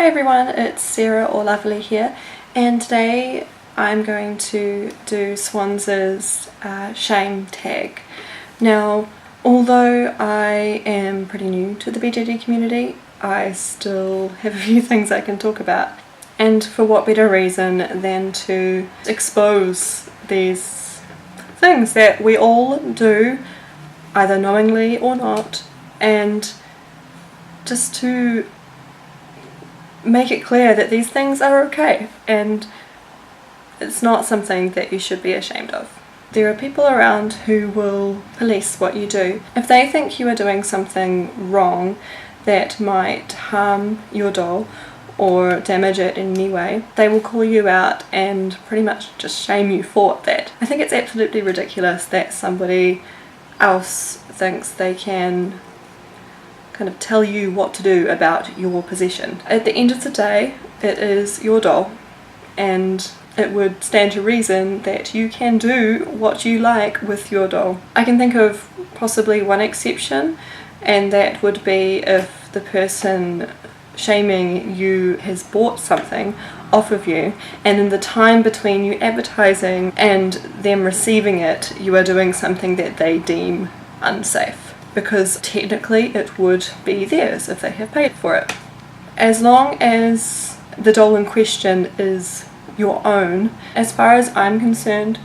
Hi everyone, it's Sarah or Lovely here, and today I'm going to do Swan's Shame Tag. Now, although I am pretty new to the BJD community, I still have a few things I can talk about. And for what better reason than to expose these things that we all do, either knowingly or not, and just to make it clear that these things are okay and it's not something that you should be ashamed of. There are people around who will police what you do. If they think you are doing something wrong that might harm your doll or damage it in any way, they will call you out and pretty much just shame you for that. I think it's absolutely ridiculous that somebody else thinks they can kind of tell you what to do about your possession. At the end of the day, it is your doll, and it would stand to reason that you can do what you like with your doll. I can think of possibly one exception, and that would be if the person shaming you has bought something off of you, and in the time between you advertising and them receiving it, you are doing something that they deem unsafe, because technically it would be theirs if they have paid for it. As long as the doll in question is your own, as far as I'm concerned,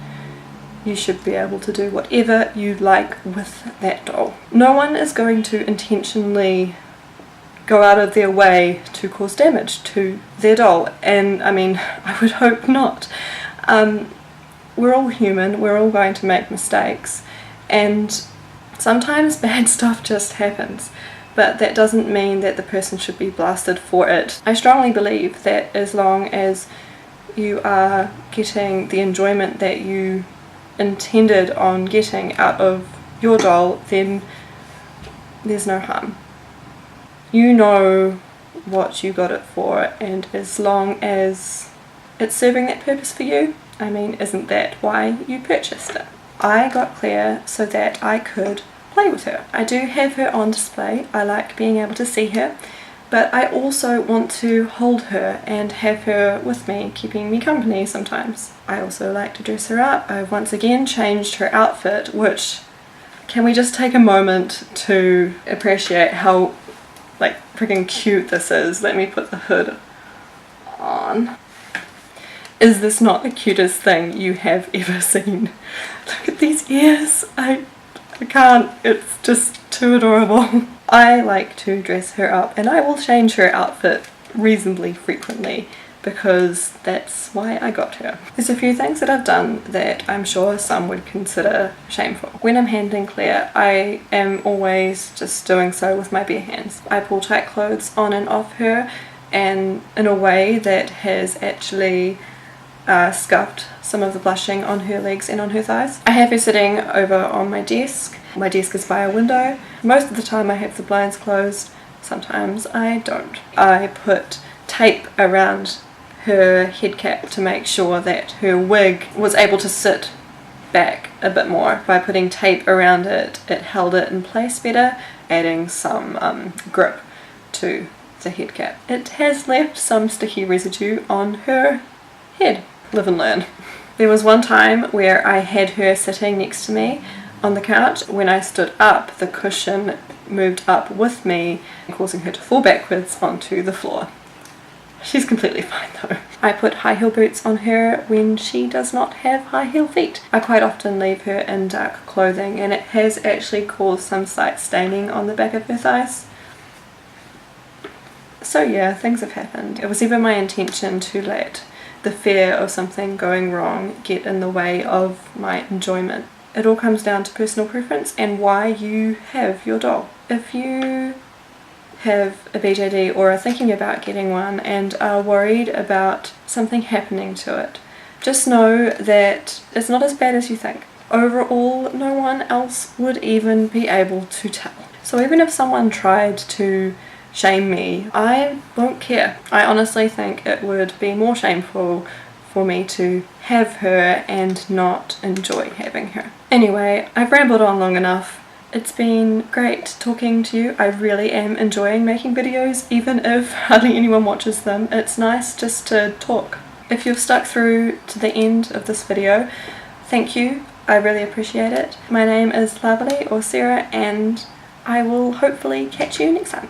you should be able to do whatever you like with that doll. No one is going to intentionally go out of their way to cause damage to their doll, and I mean, I would hope not. We're all human, we're all going to make mistakes, and sometimes bad stuff just happens, but that doesn't mean that the person should be blasted for it. I strongly believe that as long as you are getting the enjoyment that you intended on getting out of your doll, then there's no harm. You know what you got it for, and as long as it's serving that purpose for you, I mean, isn't that why you purchased it? I got Claire so that I could play with her. I do have her on display. I like being able to see her, but I also want to hold her and have her with me, keeping me company sometimes. I also like to dress her up. I've once again changed her outfit, which, can we just take a moment to appreciate how like freaking cute this is? Let me put the hood on. Is this not the cutest thing you have ever seen? Look at these ears. I can't, it's just too adorable. I like to dress her up, and I will change her outfit reasonably frequently because that's why I got her. There's a few things that I've done that I'm sure some would consider shameful. When I'm handling Claire, I am always just doing so with my bare hands. I pull tight clothes on and off her, and in a way that has actually scuffed some of the blushing on her legs and on her thighs. I have her sitting over on my desk. My desk is by a window. Most of the time I have the blinds closed, sometimes I don't. I put tape around her head cap to make sure that her wig was able to sit back a bit more. By putting tape around it, it held it in place better, adding some grip to the head cap. It has left some sticky residue on her head. Live and learn. There was one time where I had her sitting next to me on the couch. When I stood up, the cushion moved up with me, causing her to fall backwards onto the floor. She's completely fine though. I put high heel boots on her when she does not have high heel feet. I quite often leave her in dark clothing, and it has actually caused some slight staining on the back of her thighs. So yeah, things have happened. It was never my intention to let the fear of something going wrong get in the way of my enjoyment. It all comes down to personal preference and why you have your doll. If you have a BJD or are thinking about getting one and are worried about something happening to it, just know that it's not as bad as you think. Overall, no one else would even be able to tell. So even if someone tried to shame me, I won't care. I honestly think it would be more shameful for me to have her and not enjoy having her. Anyway, I've rambled on long enough. It's been great talking to you. I really am enjoying making videos, even if hardly anyone watches them. It's nice just to talk. If you've stuck through to the end of this video, thank you. I really appreciate it. My name is Lavely or Sarah, and I will hopefully catch you next time.